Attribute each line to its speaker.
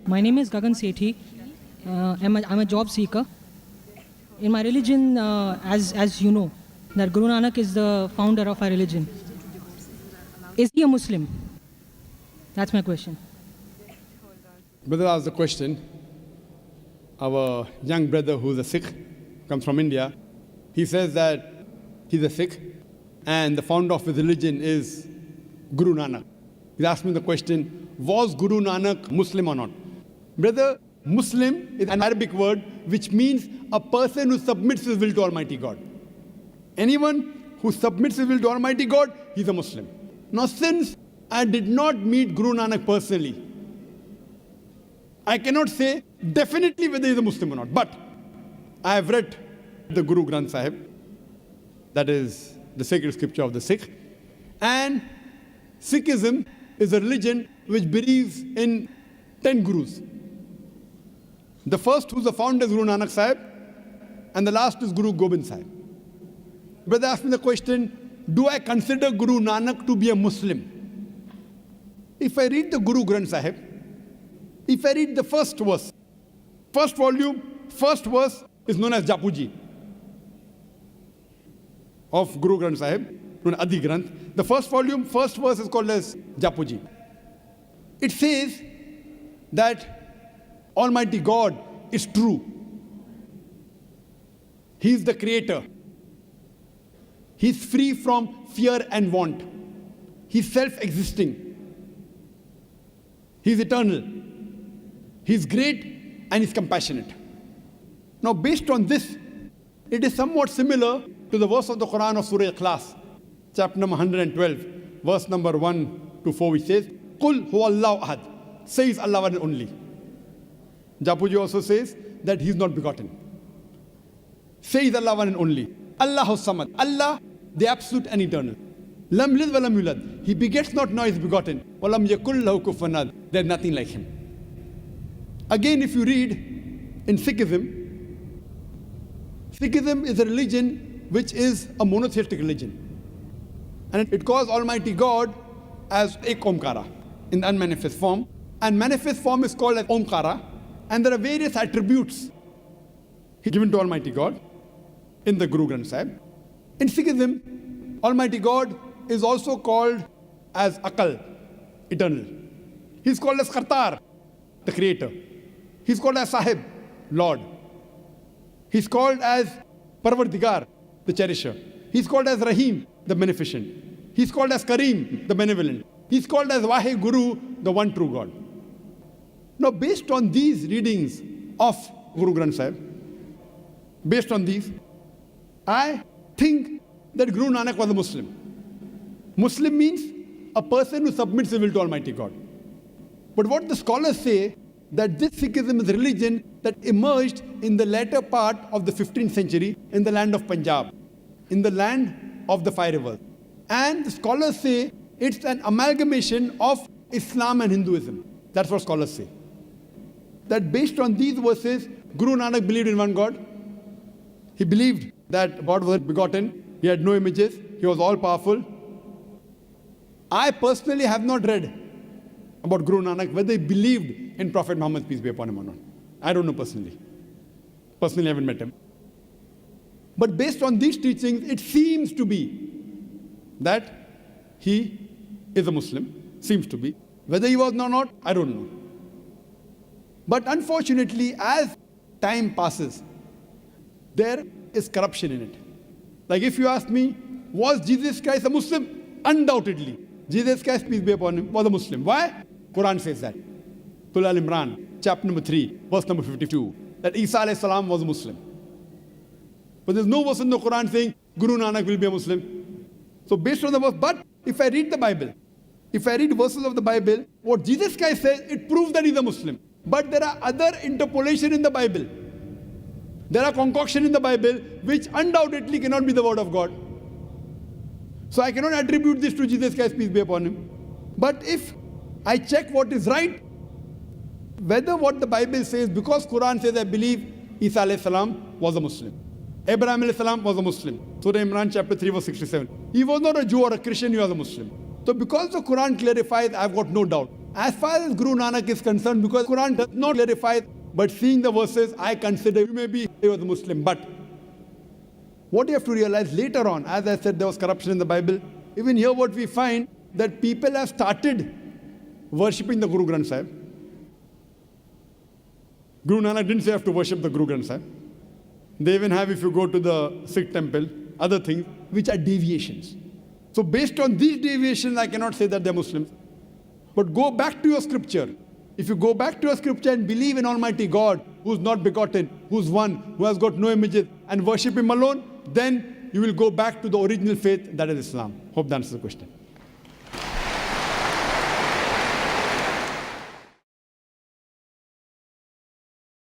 Speaker 1: My name is Gagan Sethi. I'm a job seeker. In my religion, as you know, that Guru Nanak is the founder of our religion. Is he a Muslim? That's my question.
Speaker 2: Brother asked the question. Our young brother who's a Sikh, comes from India, he says that he's a Sikh and the founder of his religion is Guru Nanak. He asked me the question, was Guru Nanak Muslim or not? Brother, Muslim is an Arabic word which means a person who submits his will to Almighty God. Anyone who submits his will to Almighty God, he's a Muslim. Now, since I did not meet Guru Nanak personally, I cannot say definitely whether he's a Muslim or not. But I have read the Guru Granth Sahib, that is the sacred scripture of the Sikh. And Sikhism is a religion which believes in 10 Gurus. The first who's the founder is Guru Nanak Sahib, and the last is Guru Gobind Sahib. Brother asked me the question, do I consider Guru Nanak to be a Muslim? If I read the Guru Granth Sahib, if I read the first verse, first volume, first verse is known as Japuji of Guru Granth Sahib, known as Adi Granth. The first volume, first verse is called as Japuji. It says that Almighty God is true. He is the creator. He is free from fear and want. He is self-existing. He is eternal. He is great and is compassionate. Now, based on this, it is somewhat similar to the verse of the Quran of Surah Ikhlas, chapter number 112, verse number 1 to 4, which says, Qul huwallahu ahad, says Allah one and only. Japuji also says that he is not begotten. Says Allah one and only. Allahu samad, Allah, the absolute and eternal. Lam lid wa lam yulad, he begets not, nor is begotten. Wa lam yakul lahu kufuwan ahad, there is nothing like him. Again, if you read in Sikhism, Sikhism is a religion which is a monotheistic religion. And it calls Almighty God as Ek Omkara in the unmanifest form. And manifest form is called as Omkara. And there are various attributes given to Almighty God in the Guru Granth Sahib. In Sikhism, Almighty God is also called as Akal, eternal. He's called as Kartar, the creator. He's called as Sahib, Lord. He's called as Parvardigar, the cherisher. He's called as Rahim, the beneficent. He's called as Kareem, the benevolent. He's called as Vahe Guru, the one true God. Now, based on these readings of Guru Granth Sahib, based on these, I think that Guru Nanak was a Muslim. Muslim means a person who submits his will to Almighty God. But what the scholars say, that this Sikhism is a religion that emerged in the latter part of the 15th century in the land of Punjab, in the land of the five rivers. And the scholars say it's an amalgamation of Islam and Hinduism. That's what scholars say. That based on these verses, Guru Nanak believed in one God. He believed that God was begotten. He had no images. He was all-powerful. I personally have not read about Guru Nanak, whether he believed in Prophet Muhammad, peace be upon him or not. I don't know personally. Personally, I haven't met him. But based on these teachings, it seems to be that he is a Muslim. Seems to be. Whether he was or not, I don't know. But unfortunately, as time passes, there is corruption in it. Like if you ask me, was Jesus Christ a Muslim? Undoubtedly. Jesus Christ, peace be upon him, was a Muslim. Why? Quran says that. Surah Al-Imran, chapter number 3, verse number 52, that Isa alayhi salam was a Muslim. But there's no verse in the Quran saying Guru Nanak will be a Muslim. So based on the verse, but if I read the Bible, if I read verses of the Bible, what Jesus Christ says, it proves that he's a Muslim. But there are other interpolation in the Bible. There are concoction in the Bible which undoubtedly cannot be the word of God. So I cannot attribute this to Jesus Christ, peace be upon him. But if I check what is right, whether what the Bible says, because Quran says, I believe Isa alayhi salam was a Muslim. Abraham alayhi salam was a Muslim. Surah Imran chapter 3 verse 67. He was not a Jew or a Christian, he was a Muslim. So because the Quran clarifies, I've got no doubt. As far as Guru Nanak is concerned, because Quran does not clarify, but seeing the verses, I consider you maybe he was a Muslim. But what you have to realize later on, as I said, there was corruption in the Bible. Even here what we find, that people have started worshipping the Guru Granth Sahib. Guru Nanak didn't say you have to worship the Guru Granth Sahib. They even have, if you go to the Sikh temple, other things, which are deviations. So based on these deviations, I cannot say that they're Muslims. But go back to your scripture. If you go back to your scripture and believe in Almighty God, who's not begotten, who's one, who has got no images, and worship Him alone, then you will go back to the original faith, that is Islam. Hope that answers the question.